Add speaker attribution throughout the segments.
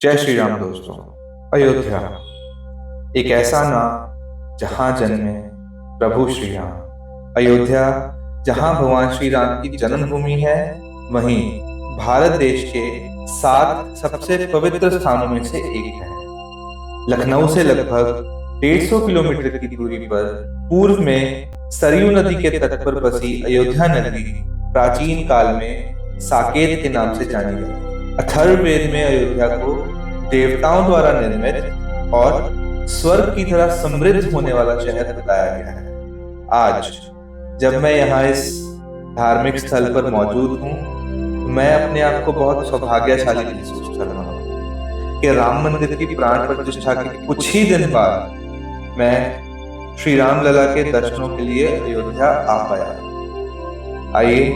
Speaker 1: जय श्री राम दोस्तों। अयोध्या एक ऐसा नाम जहां जन्मे प्रभु श्री राम। अयोध्या जहां भगवान श्री राम की जन्मभूमि है, वहीं भारत देश के 7 सबसे पवित्र स्थानों में से एक है। लखनऊ से लगभग 150 किलोमीटर की दूरी पर पूर्व में सरयू नदी के तट पर बसी अयोध्या नगरी प्राचीन काल में साकेत के नाम से जानी जाती। अथर्ववेद में अयोध्या को देवताओं द्वारा निर्मित और स्वर्ग की तरह समृद्ध होने वाला शहर बताया गया है। आज जब मैं यहाँ इस धार्मिक स्थल पर मौजूद हूँ, मैं अपने आप को बहुत सौभाग्यशाली महसूस कर रहा हूँ कि राम मंदिर की प्राण प्रतिष्ठा के कुछ ही दिन बाद मैं श्री राम लला के दर्शनों के लिए अयोध्या आ पाया। आइए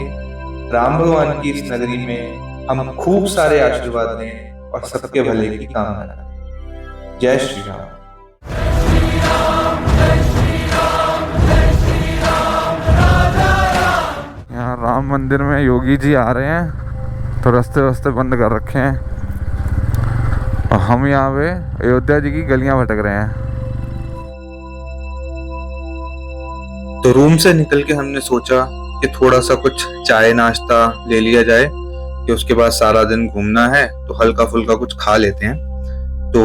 Speaker 1: राम भगवान की इस नगरी में हम खूब सारे आशीर्वाद लें और सबके भले की कामना करें। जय श्री राम।
Speaker 2: यहाँ राम मंदिर में योगी जी आ रहे हैं तो रास्ते वास्ते बंद कर रखे हैं और हम यहाँ पे अयोध्या जी की गलियां भटक रहे हैं।
Speaker 1: तो रूम से निकल के हमने सोचा कि थोड़ा सा कुछ चाय नाश्ता ले लिया जाए, कि उसके बाद सारा दिन घूमना है तो हल्का फुल्का कुछ खा लेते हैं। तो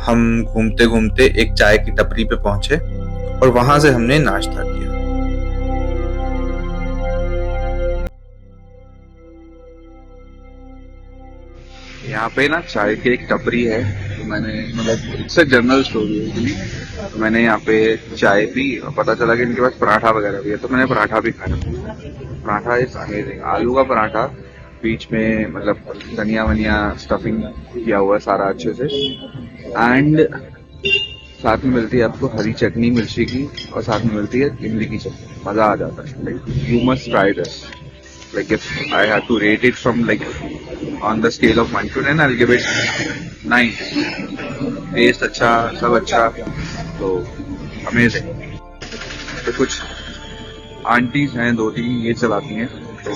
Speaker 1: हम घूमते घूमते एक चाय की टपरी पे पहुंचे और वहां से हमने नाश्ता किया।
Speaker 3: यहाँ पे ना चाय की एक टपरी है, तो मैंने मतलब इट्स अ जनरल स्टोरी है। तो मैंने यहाँ पे चाय पी और पता चला कि इनके पास पराठा वगैरह भी है, तो मैंने पराठा भी खाया। Paratha is amazing. आलू का पराठा, बीच में मतलब धनिया वनिया स्टफिंग किया हुआ है सारा अच्छे से, एंड साथ में मिलती है आपको हरी चटनी मिर्ची की, और साथ में मिलती है इमली की चटनी। मजा आ जाता है। Like you must try this. Like if I had to rate it from like on the scale of 1 to 10, I'll give it 9. Test अच्छा, सब अच्छा, तो अमेजिंग। तो कुछ आंटीज हैं 2-3, ये चलाती हैं, तो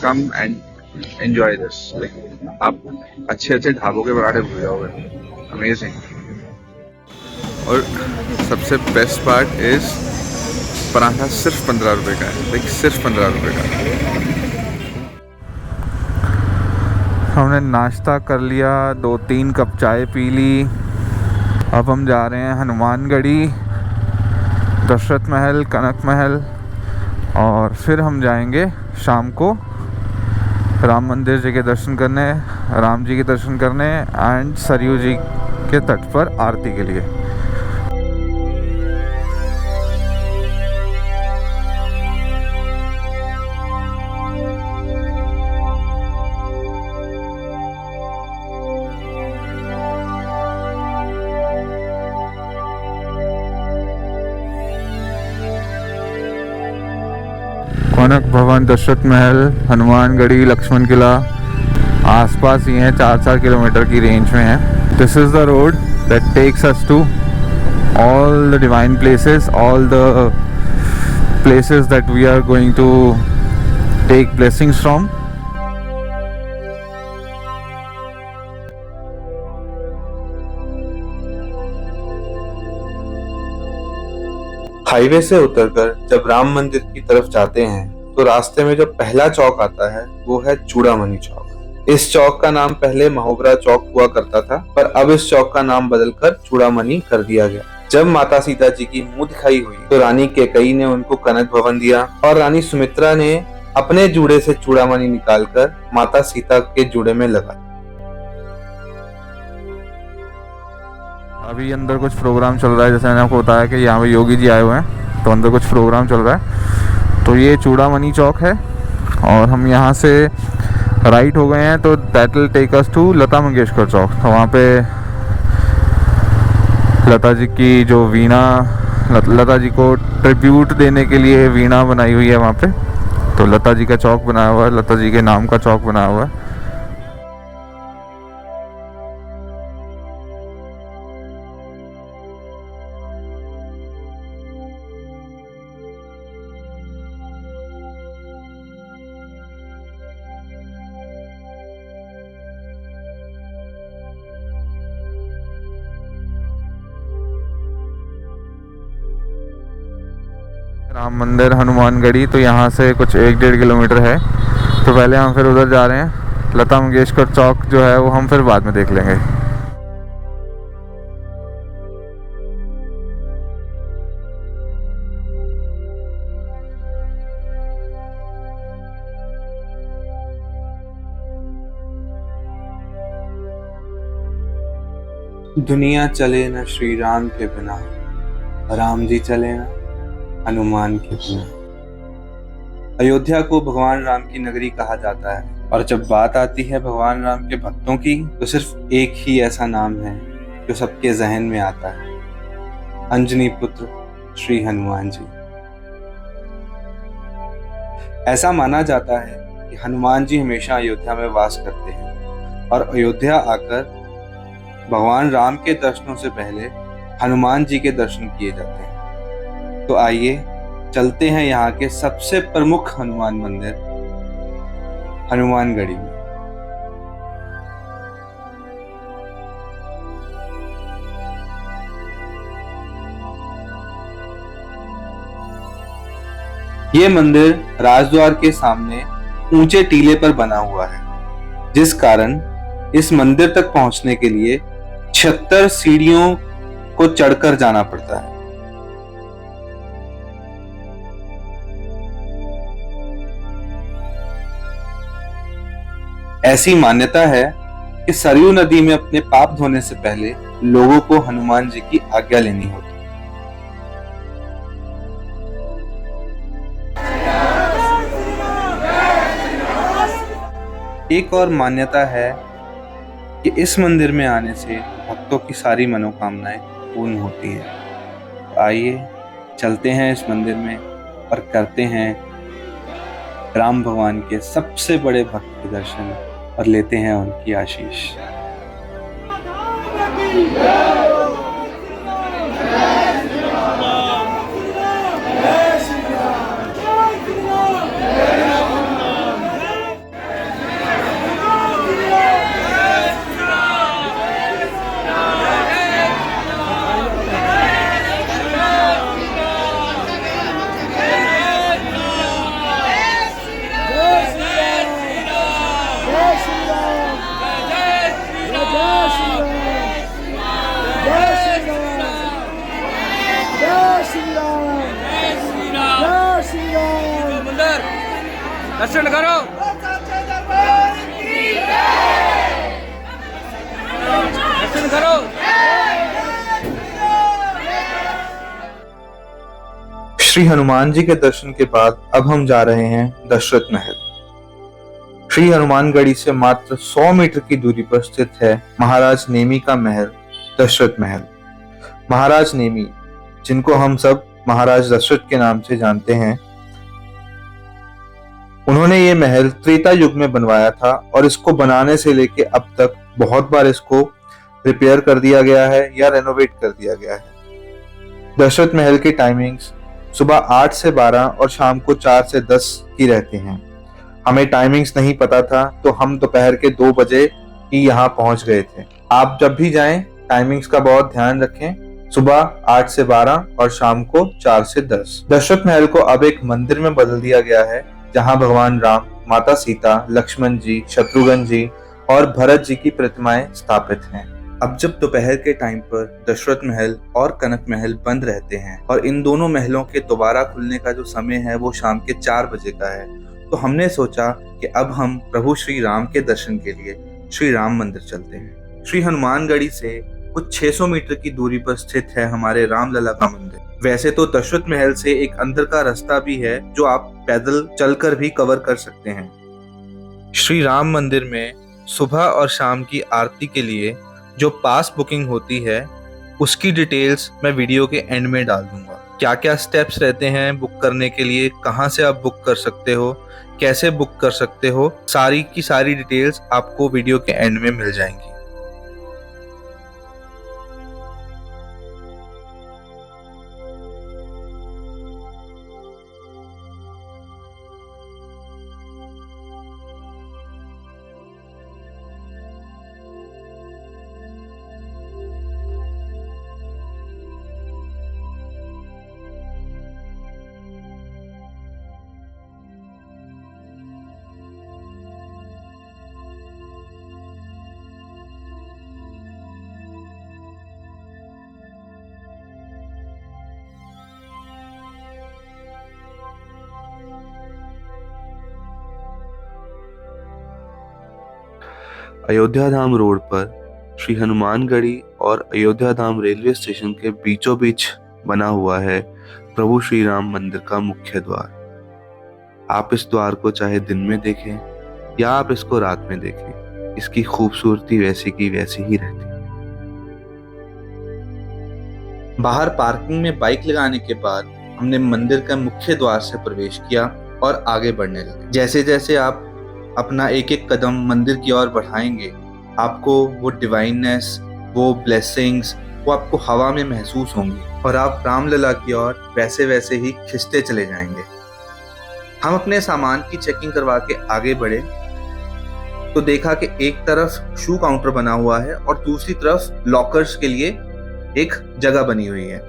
Speaker 3: come and enjoy this. Like आप अच्छे अच्छे ढाबों के पराठे भूल जाओगे। अमेजिंग। और सबसे बेस्ट पार्ट इज पराठा सिर्फ 15 रुपए का है। लाइक सिर्फ 15 रुपए का।
Speaker 2: हमने नाश्ता कर लिया, 2-3 कप चाय पी ली। अब हम जा रहे हैं हनुमानगढ़ी, दशरथ महल, कनक महल, और फिर हम जाएंगे शाम को राम मंदिर जी के दर्शन करने, राम जी के दर्शन करने एंड सरयू जी के तट पर आरती के लिए। कनक भवन, दशरथ महल, हनुमानगढ़ी, लक्ष्मण किला आसपास ही हैं, 4-4 किलोमीटर की रेंज में है। This is the road that takes us to all the divine places, all the places that we are going to take blessings from.
Speaker 1: Highway से उतरकर जब राम मंदिर की तरफ जाते हैं तो रास्ते में जो पहला चौक आता है वो है चूड़ामणि चौक। इस चौक का नाम पहले महोबरा चौक हुआ करता था, पर अब इस चौक का नाम बदलकर चूड़ामणि कर दिया गया। जब माता सीता जी की मुंह दिखाई हुई तो रानी कैकेयी ने उनको कनक भवन दिया और रानी सुमित्रा ने अपने जूड़े से चूड़ामणि निकालकर माता सीता के जूड़े में लगा।
Speaker 2: अभी अंदर कुछ प्रोग्राम चल रहा है, जैसे मैंने आपको बताया कि यहाँ पे योगी जी आए हुए हैं, तो अंदर कुछ प्रोग्राम चल रहा है। तो ये चूड़ामणि चौक है और हम यहाँ से राइट हो गए हैं तो that will take us to Lata Mangeshkar Chowk. तो वहाँ पे लता जी की जो वीणा, लता जी को ट्रिब्यूट देने के लिए वीणा बनाई हुई है वहाँ पे, तो लता जी का चौक बनाया हुआ है, लता जी के नाम का चौक बनाया हुआ है। राम मंदिर हनुमानगढ़ी, तो यहाँ से कुछ 1-1.5 किलोमीटर है। तो पहले हम फिर उधर जा रहे हैं। लता मंगेशकर चौक जो है वो हम फिर बाद में देख लेंगे।
Speaker 4: दुनिया चले न श्री राम के बिना, राम जी चले न हनुमान के बिना। अयोध्या को भगवान राम की नगरी कहा जाता है, और जब बात आती है भगवान राम के भक्तों की, तो सिर्फ एक ही ऐसा नाम है जो सबके जहन में आता है, अंजनी पुत्र श्री हनुमान जी। ऐसा माना जाता है कि हनुमान जी हमेशा अयोध्या में वास करते हैं, और अयोध्या आकर भगवान राम के दर्शनों से पहले हनुमान जी के दर्शन किए जाते हैं। तो आइए चलते हैं यहाँ के सबसे प्रमुख हनुमान मंदिर हनुमानगढ़ी में। ये मंदिर राजद्वार के सामने ऊंचे टीले पर बना हुआ है, जिस कारण इस मंदिर तक पहुंचने के लिए 76 सीढ़ियों को चढ़कर जाना पड़ता है। ऐसी मान्यता है कि सरयू नदी में अपने पाप धोने से पहले लोगों को हनुमान जी की आज्ञा लेनी होती है। एक और मान्यता है कि इस मंदिर में आने से भक्तों की सारी मनोकामनाएं पूर्ण होती हैं। तो आइए चलते हैं इस मंदिर में और करते हैं राम भगवान के सबसे बड़े भक्त के दर्शन और लेते हैं उनकी आशीष।
Speaker 5: दर्शन करो, दर्शन करो।
Speaker 1: श्री हनुमान जी के दर्शन के बाद अब हम जा रहे हैं दशरथ महल। श्री हनुमानगढ़ी से मात्र 100 मीटर की दूरी पर स्थित है महाराज नेमी का महल दशरथ महल। महाराज नेमी, जिनको हम सब महाराज दशरथ के नाम से जानते हैं, उन्होंने ये महल त्रेता युग में बनवाया था, और इसको बनाने से लेके अब तक बहुत बार इसको रिपेयर कर दिया गया है या रेनोवेट कर दिया गया है। दशरथ महल की टाइमिंग्स सुबह 8 से 12 और शाम को 4 से 10 की रहती हैं। हमें टाइमिंग्स नहीं पता था, तो हम दोपहर के 2 बजे ही यहाँ पहुंच गए थे। आप जब भी जाएं टाइमिंग्स का बहुत ध्यान रखें, सुबह 8 से 12 और शाम को 4 से 10। दशरथ महल को अब एक मंदिर में बदल दिया गया है, जहां भगवान राम, माता सीता, लक्ष्मण जी, शत्रुघ्न जी और भरत जी की प्रतिमाएं स्थापित हैं। अब जब दोपहर के टाइम पर दशरथ महल और कनक महल बंद रहते हैं, और इन दोनों महलों के दोबारा खुलने का जो समय है वो शाम के 4 बजे का है, तो हमने सोचा कि अब हम प्रभु श्री राम के दर्शन के लिए श्री राम मंदिर चलते हैं। श्री हनुमानगढ़ी से कुछ 600 मीटर की दूरी पर स्थित है हमारे रामलला का मंदिर। वैसे तो दशरथ महल से एक अंदर का रास्ता भी है, जो आप पैदल चलकर भी कवर कर सकते हैं। श्री राम मंदिर में सुबह और शाम की आरती के लिए जो पास बुकिंग होती है, उसकी डिटेल्स मैं वीडियो के एंड में डाल दूंगा। क्या क्या स्टेप्स रहते हैं बुक करने के लिए, कहां से आप बुक कर सकते हो, कैसे बुक कर सकते हो, सारी की सारी डिटेल्स आपको वीडियो के एंड में मिल जाएंगी।
Speaker 3: अयोध्या धाम रोड पर श्री हनुमानगढ़ी और अयोध्या धाम रेलवे स्टेशन के बीचों बीच बना हुआ है प्रभु श्री राम मंदिर का मुख्य द्वार। आप इस द्वार को चाहे दिन में देखें या आप इसको रात में देखें, इसकी खूबसूरती वैसी की वैसी ही रहती है।
Speaker 1: बाहर पार्किंग में बाइक लगाने के बाद हमने मंदिर का मुख्य द्वार से प्रवेश किया और आगे बढ़ने लगे। जैसे जैसे आप अपना एक एक कदम मंदिर की ओर बढ़ाएंगे, आपको वो डिवाइननेस, वो ब्लेसिंग्स, वो आपको हवा में महसूस होंगी और आप रामलला की ओर वैसे वैसे ही खिंचते चले जाएंगे। हम अपने सामान की चेकिंग करवा के आगे बढ़े तो देखा कि एक तरफ शू काउंटर बना हुआ है और दूसरी तरफ लॉकर्स के लिए एक जगह बनी हुई है।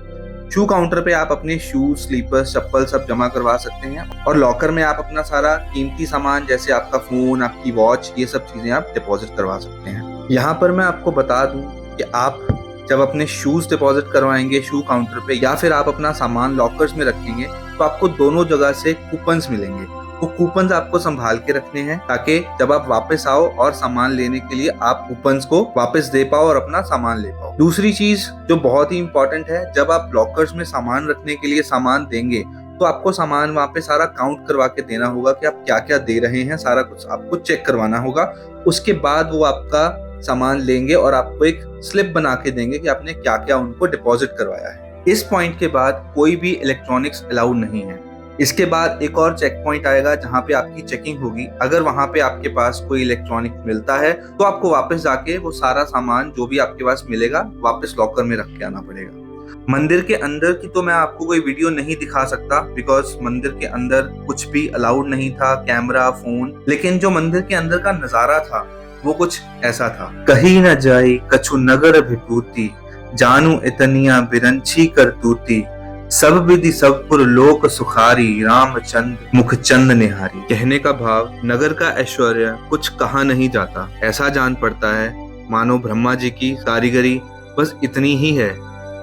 Speaker 1: शू काउंटर पे आप अपने शूज, स्लीपर्स, चप्पल सब जमा करवा सकते हैं और लॉकर में आप अपना सारा कीमती सामान जैसे आपका फोन, आपकी वॉच, ये सब चीजें आप डिपॉजिट करवा सकते हैं। यहाँ पर मैं आपको बता दूं कि आप जब अपने शूज डिपॉजिट करवाएंगे शू काउंटर पे या फिर आप अपना सामान लॉकर्स में रखेंगे तो आपको दोनों जगह से कूपन्स मिलेंगे। वो कूपन्स आपको संभाल के रखने हैं ताकि जब आप वापस आओ और सामान लेने के लिए आप कूपन्स को वापस दे पाओ और अपना सामान ले पाओ। दूसरी चीज जो बहुत ही इंपॉर्टेंट है, जब आप लॉकर्स में सामान रखने के लिए सामान देंगे तो आपको सामान वहाँ पे सारा काउंट करवा के देना होगा कि आप क्या क्या दे रहे हैं, सारा कुछ आपको चेक करवाना होगा। उसके बाद वो आपका सामान लेंगे और आपको एक स्लिप बना के देंगे कि आपने क्या क्या उनको डिपॉजिट करवाया है। इस पॉइंट के बाद कोई भी इलेक्ट्रॉनिक्स अलाउड नहीं है। इसके बाद एक और चेक पॉइंट आएगा जहाँ पे आपकी चेकिंग होगी। अगर वहाँ पे आपके पास कोई इलेक्ट्रॉनिक मिलता है तो आपको वापस जाके वो सारा सामान जो भी आपके पास मिलेगा वापस लॉकर में रख के आना पड़ेगा। मंदिर के अंदर की तो मैं आपको कोई वीडियो नहीं दिखा सकता बिकॉज मंदिर के अंदर कुछ भी अलाउड नहीं था, कैमरा, फोन। लेकिन जो मंदिर के अंदर का नजारा था वो कुछ ऐसा था। कहीं न जाई कछु नगर विभूति, जानू इतनिया बिरंची करतूती, सब विधि सबपुर लोक सुखारी, रामचंद्र मुखचंद निहारी। कहने का भाव, नगर का ऐश्वर्य कुछ कहा नहीं जाता। ऐसा जान पड़ता है मानो ब्रह्मा जी की कारीगरी बस इतनी ही है।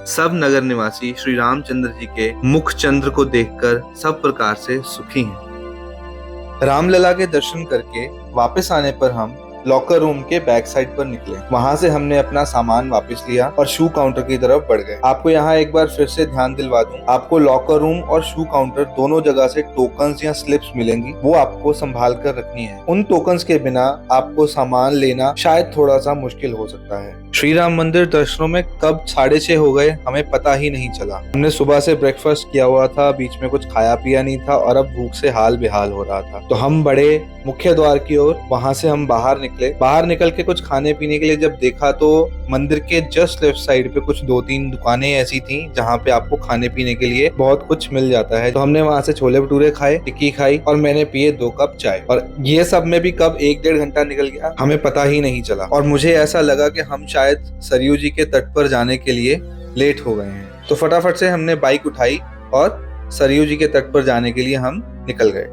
Speaker 1: सब नगर निवासी श्री रामचंद्र जी के मुखचंद्र को देखकर सब प्रकार से सुखी हैं। रामलला के दर्शन करके वापस आने पर हम लॉकर रूम के बैक साइड पर निकले। वहां से हमने अपना सामान वापस लिया और शू काउंटर की तरफ बढ़ गए। आपको यहाँ एक बार फिर से ध्यान दिलवा दूं, आपको लॉकर रूम और शू काउंटर दोनों जगह से टोकन्स या स्लिप्स मिलेंगी, वो आपको संभाल कर रखनी है। उन टोकन्स के बिना आपको सामान लेना शायद थोड़ा सा मुश्किल हो सकता है। श्री राम मंदिर दर्शनों में कब 6:30 हो गए हमें पता ही नहीं चला। हमने सुबह से ब्रेकफास्ट किया हुआ था, बीच में कुछ खाया पिया नहीं था और अब भूख से हाल बेहाल हो रहा था। तो हम बड़े मुख्य द्वार की ओर, वहां से हम बाहर निकले। बाहर निकल के कुछ खाने पीने के लिए जब देखा तो मंदिर के जस्ट लेफ्ट साइड पे कुछ 2-3 दुकानें ऐसी थी जहाँ पे आपको खाने पीने के लिए बहुत कुछ मिल जाता है। तो हमने वहां से छोले भटूरे खाए, टिक्की खाई और मैंने पिए 2 कप चाय। और ये सब में भी कब 1-1.5 घंटा निकल गया हमें पता ही नहीं चला। और मुझे ऐसा लगा कि हम शायद सरयू जी के तट पर जाने के लिए लेट हो गए हैं। तो फटाफट से हमने बाइक उठाई और सरयू जी के तट पर जाने के लिए हम निकल गए।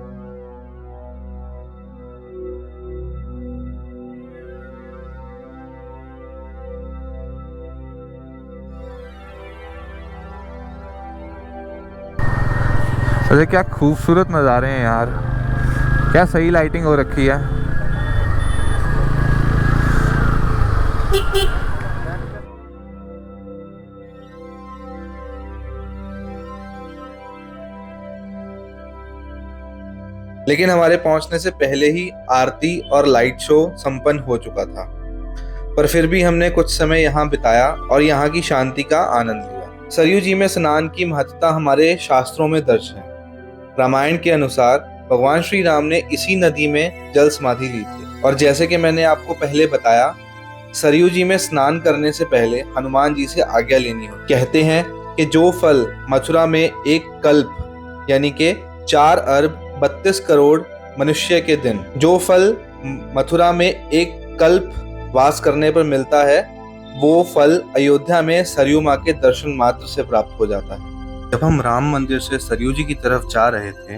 Speaker 2: अरे क्या खूबसूरत नज़ारे हैं यार, क्या सही लाइटिंग हो रखी है।
Speaker 1: लेकिन हमारे पहुंचने से पहले ही आरती और लाइट शो संपन्न हो चुका था, पर फिर भी हमने कुछ समय यहाँ बिताया और यहाँ की शांति का आनंद लिया। सरयू जी में स्नान की महत्ता हमारे शास्त्रों में दर्ज है। रामायण के अनुसार भगवान श्री राम ने इसी नदी में जल समाधि ली थी और जैसे कि मैंने आपको पहले बताया, सरयू जी में स्नान करने से पहले हनुमान जी से आज्ञा लेनी हो। कहते हैं कि जो फल मथुरा में एक कल्प यानी कि 4 अरब 32 करोड़ मनुष्य के दिन, जो फल मथुरा में एक कल्प वास करने पर मिलता है, वो फल अयोध्या में सरयू माँ के दर्शन मात्र से प्राप्त हो जाता है। जब हम राम मंदिर से सरयू जी की तरफ जा रहे थे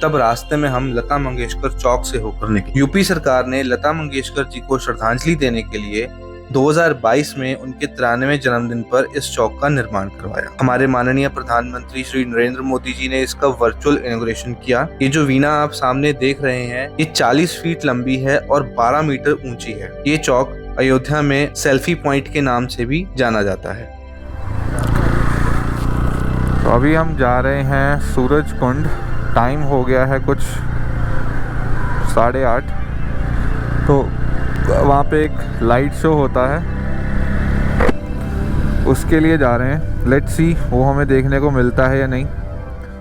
Speaker 1: तब रास्ते में हम लता मंगेशकर चौक से होकर निकले। यूपी सरकार ने लता मंगेशकर जी को श्रद्धांजलि देने के लिए 2022 में उनके 93वें जन्मदिन पर इस चौक का निर्माण करवाया। हमारे माननीय प्रधानमंत्री श्री नरेंद्र मोदी जी ने इसका वर्चुअल इनॉग्रेशन किया। ये जो वीणा आप सामने देख रहे हैं, ये 40 फीट लंबी है और 12 मीटर ऊंची है। ये चौक अयोध्या में सेल्फी पॉइंट के नाम से भी जाना जाता है।
Speaker 2: तो अभी हम जा रहे हैं सूरज कुंड। टाइम हो गया है कुछ 8:30। तो वहाँ पे एक लाइट शो होता है, उसके लिए जा रहे हैं। लेट्स सी वो हमें देखने को मिलता है या नहीं।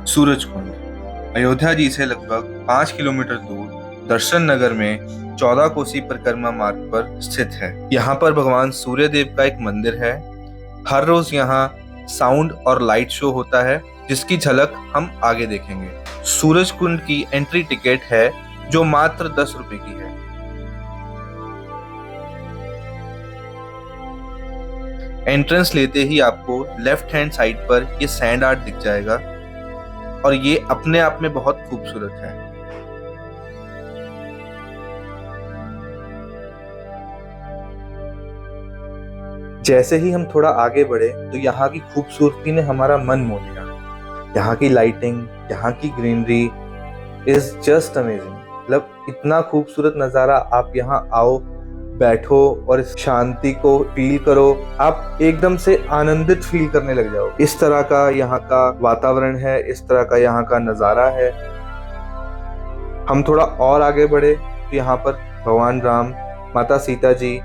Speaker 1: सूरज कुंड अयोध्या जी से लगभग 5 किलोमीटर दूर दर्शन नगर में 14 कोसी परिक्रमा मार्ग पर स्थित है। यहाँ पर भगवान सूर्य देव का एक मंदिर है। हर रोज यहाँ साउंड और लाइट शो होता है, जिसकी झलक हम आगे देखेंगे। सूरज कुंड की एंट्री टिकट है जो मात्र 10 रुपए की है। एंट्रेंस लेते ही आपको लेफ्ट हैंड साइड पर ये सैंड आर्ट दिख जाएगा और ये अपने आप में बहुत खूबसूरत है। जैसे ही हम थोड़ा आगे बढ़े तो यहाँ की खूबसूरती ने हमारा मन मोह लिया। यहाँ की लाइटिंग, यहाँ की ग्रीनरी इज जस्ट अमेजिंग। मतलब इतना खूबसूरत नज़ारा। आप यहाँ आओ, बैठो और इस शांति को फील करो। आप एकदम से आनंदित फील करने लग जाओ। इस तरह का यहाँ का वातावरण है, इस तरह का यहाँ का नज़ारा है। हम थोड़ा और आगे बढ़े तो यहाँ पर भगवान राम, माता सीता जी,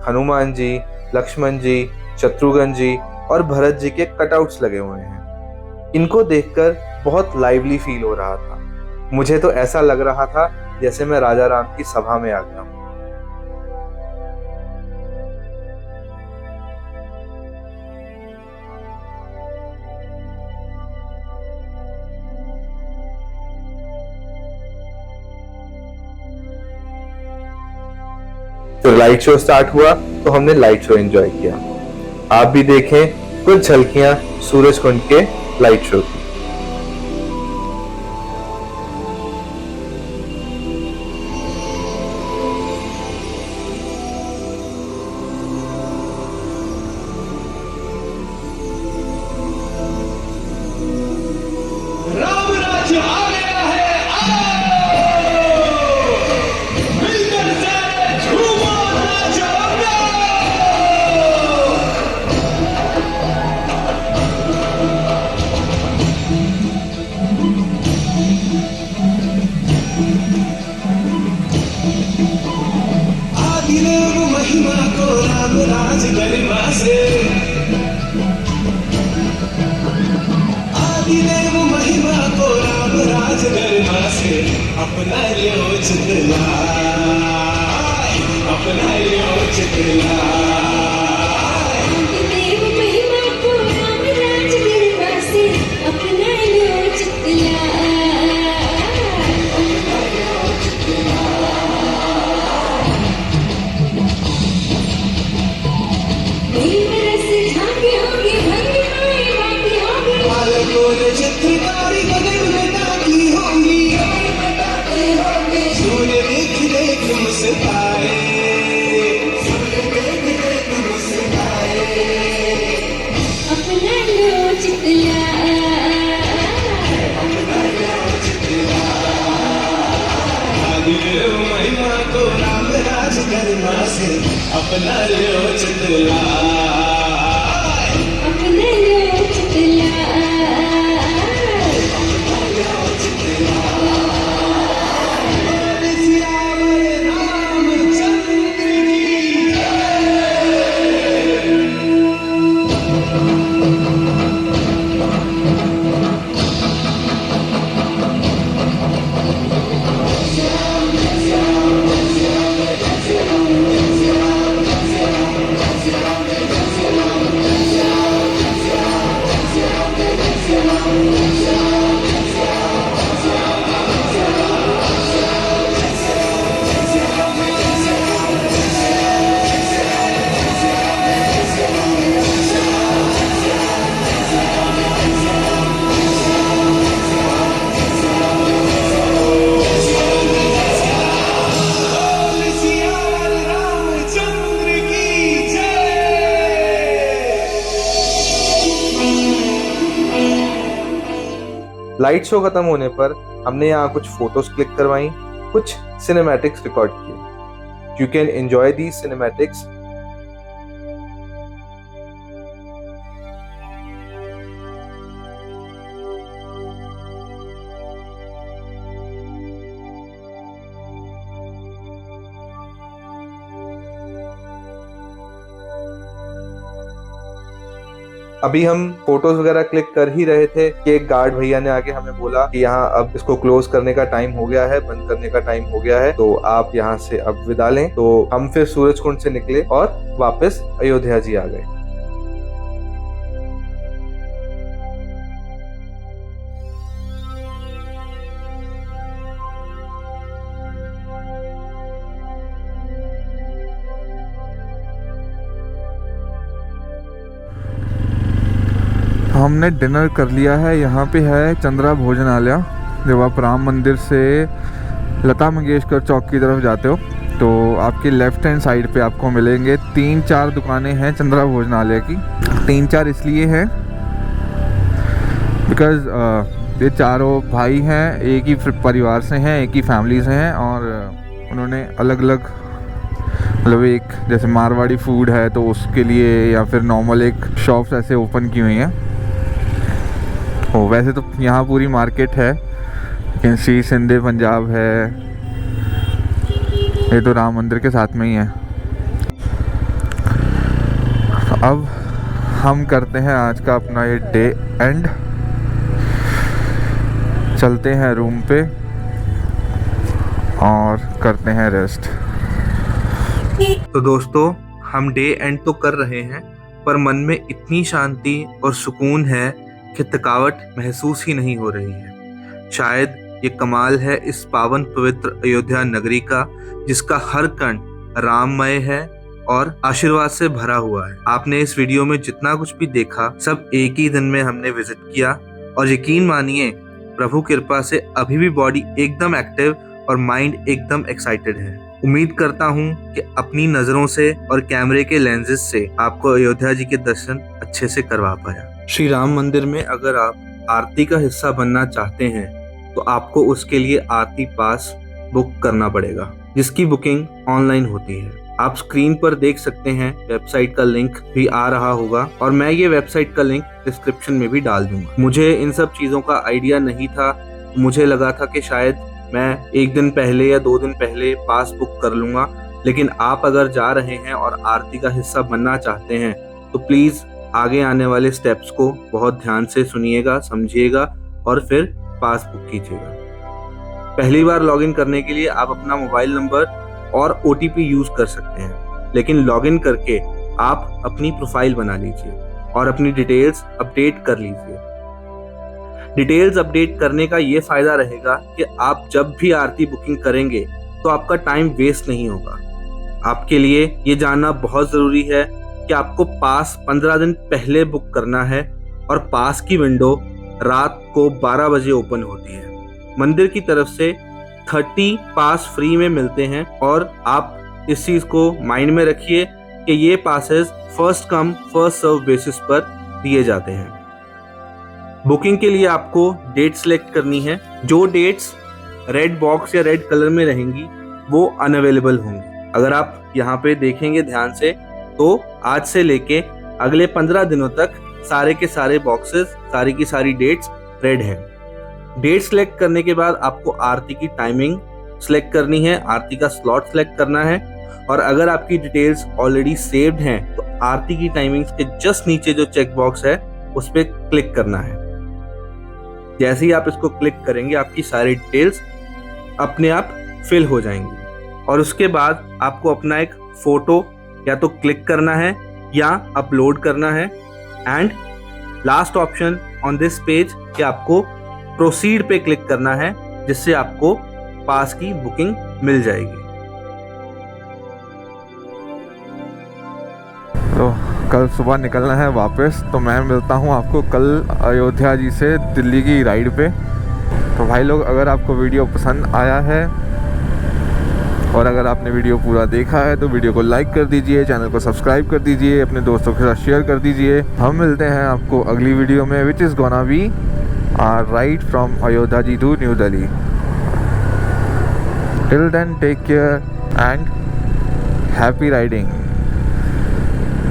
Speaker 1: हनुमान जी, लक्ष्मण जी, शत्रुघ्न जी और भरत जी के कटआउट्स लगे हुए हैं। इनको देखकर बहुत लाइवली फील हो रहा था। मुझे तो ऐसा लग रहा था जैसे मैं राजा राम की सभा में आ गया हूँ। तो लाइट शो स्टार्ट हुआ तो हमने लाइट शो एंजॉय किया। आप भी देखें कुछ झलकियां सूरज कुंड के लाइट शो की।
Speaker 6: राम राज्य आ गया है, मिलकर से झूमो नाचो आदिदेव महिमा को राम राज गरिमा से, आदिदेव महिमा को राम राज गरिमा से अपना लियो चितलाए, अपना लियो चितलाए।
Speaker 7: देव महिमा को राम राज गरिमा से अपना लो चितलाए। देव रस झांके होंगे, भंगी आए बाकी होंगी,
Speaker 6: बालकों ने चित्रकारी बगल में डाली होंगी, सूर्य देख देख मुस्काए, सूर्य देख देख मुस्काए।
Speaker 7: अपना लो चितलाए।
Speaker 6: आदिदेव महिमा को राम राज गरिमा से अपना लियो चितलाए,
Speaker 7: अपना लो चितलाए।
Speaker 6: सियावर रामचंद्र की जय।
Speaker 1: लाइट शो खत्म होने पर हमने यहाँ कुछ फोटोज क्लिक करवाई, कुछ सिनेमैटिक्स रिकॉर्ड किए। You can enjoy these cinematics. अभी हम फोटोज वगैरह क्लिक कर ही रहे थे कि एक गार्ड भैया ने आके हमें बोला कि यहाँ अब इसको क्लोज करने का टाइम हो गया है, बंद करने का टाइम हो गया है, तो आप यहाँ से अब विदा लें। तो हम फिर सूरजकुंड से निकले और वापस अयोध्या जी आ गए।
Speaker 2: हमने डिनर कर लिया है। यहाँ पे है चंद्रा भोजनालय। जब आप राम मंदिर से लता मंगेशकर चौक की तरफ जाते हो तो आपके लेफ्ट हैंड साइड पे आपको मिलेंगे 3-4 दुकानें हैं चंद्रा भोजनालय की। 3-4 इसलिए हैं बिकॉज़ ये चारों भाई हैं, एक ही परिवार से हैं, एक ही फैमिली से हैं और उन्होंने अलग अलग मतलब एक जैसे मारवाड़ी फूड है तो उसके लिए या फिर नॉर्मल एक शॉप्स ऐसे ओपन की हुई हैं। वैसे तो यहाँ पूरी मार्केट है, लेकिन सी सिंधे पंजाब है, ये तो राम मंदिर के साथ में ही है। अब हम करते हैं आज का अपना ये डे एंड, चलते हैं रूम पे और करते हैं रेस्ट।
Speaker 1: तो दोस्तों, हम डे एंड तो कर रहे हैं पर मन में इतनी शांति और सुकून है कि थकावट महसूस ही नहीं हो रही है। शायद ये कमाल है इस पावन पवित्र अयोध्या नगरी का, जिसका हर कण राममय है और आशीर्वाद से भरा हुआ है। आपने इस वीडियो में जितना कुछ भी देखा सब एक ही दिन में हमने विजिट किया और यकीन मानिए प्रभु कृपा से अभी भी बॉडी एकदम एक्टिव और माइंड एकदम एक्साइटेड है। उम्मीद करता हूँ कि अपनी नजरों से और कैमरे के लेंसेज से आपको अयोध्या जी के दर्शन अच्छे से करवा पाया। श्री राम मंदिर में अगर आप आरती का हिस्सा बनना चाहते हैं तो आपको उसके लिए आरती पास बुक करना पड़ेगा, जिसकी बुकिंग ऑनलाइन होती है। आप स्क्रीन पर देख सकते हैं, वेबसाइट का लिंक भी आ रहा होगा और मैं ये वेबसाइट का लिंक डिस्क्रिप्शन में भी डाल दूंगा। मुझे इन सब चीज़ों का आइडिया नहीं था, मुझे लगा था कि शायद मैं 1 दिन पहले या 2 दिन पहले पास बुक कर लूँगा, लेकिन आप अगर जा रहे हैं और आरती का हिस्सा बनना चाहते हैं तो प्लीज़ आगे आने वाले स्टेप्स को बहुत ध्यान से सुनिएगा, समझिएगा और फिर पास बुक कीजिएगा। पहली बार लॉगिन करने के लिए आप अपना मोबाइल नंबर और OTP यूज़ कर सकते हैं, लेकिन लॉगिन करके आप अपनी प्रोफाइल बना लीजिए और अपनी डिटेल्स अपडेट कर लीजिए। डिटेल्स अपडेट करने का ये फ़ायदा रहेगा कि आप जब भी आरती बुकिंग करेंगे तो आपका टाइम वेस्ट नहीं होगा। आपके लिए ये जानना बहुत ज़रूरी है कि आपको पास 15 दिन पहले बुक करना है और पास की विंडो रात को 12 बजे ओपन होती है। मंदिर की तरफ से 30 पास फ्री में मिलते हैं और आप इस चीज़ को माइंड में रखिए कि ये passes first come first serve basis पर दिए जाते हैं। बुकिंग के लिए आपको डेट सेलेक्ट करनी है। जो डेट्स रेड बॉक्स या रेड कलर में रहेंगी वो अनअवेलेबल होंगी। अगर आप यहाँ पे देखेंगे ध्यान से तो आज से लेके अगले 15 दिनों तक सारे के सारे बॉक्सेस, सारी की सारी डेट्स रेड हैं। डेट सेलेक्ट करने के बाद आपको आरती की टाइमिंग सेलेक्ट करनी है, आरती का स्लॉट सेलेक्ट करना है और अगर आपकी डिटेल्स ऑलरेडी सेव्ड हैं तो आरती की टाइमिंग्स के जस्ट नीचे जो चेक बॉक्स है उस पर क्लिक करना है। जैसे ही आप इसको क्लिक करेंगे आपकी सारी डिटेल्स अपने आप फिल हो जाएंगी और उसके बाद आपको अपना एक फोटो या तो क्लिक करना है या अपलोड करना है and last option on this page कि आपको प्रोसीड पे क्लिक करना है, जिससे आपको पास की बुकिंग मिल जाएगी।
Speaker 2: तो कल सुबह निकलना है वापस, तो मैं मिलता हूँ आपको कल अयोध्या जी से दिल्ली की राइड पे। तो भाई लोग, अगर आपको वीडियो पसंद आया है और अगर आपने वीडियो पूरा देखा है तो वीडियो को लाइक कर दीजिए, चैनल को सब्सक्राइब कर दीजिए, अपने दोस्तों के साथ शेयर कर दीजिए। हम मिलते हैं आपको अगली वीडियो में, which is gonna be our ride from Ayodhya ji to New Delhi. Till then, take care and happy riding.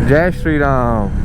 Speaker 2: Jai Shri Ram.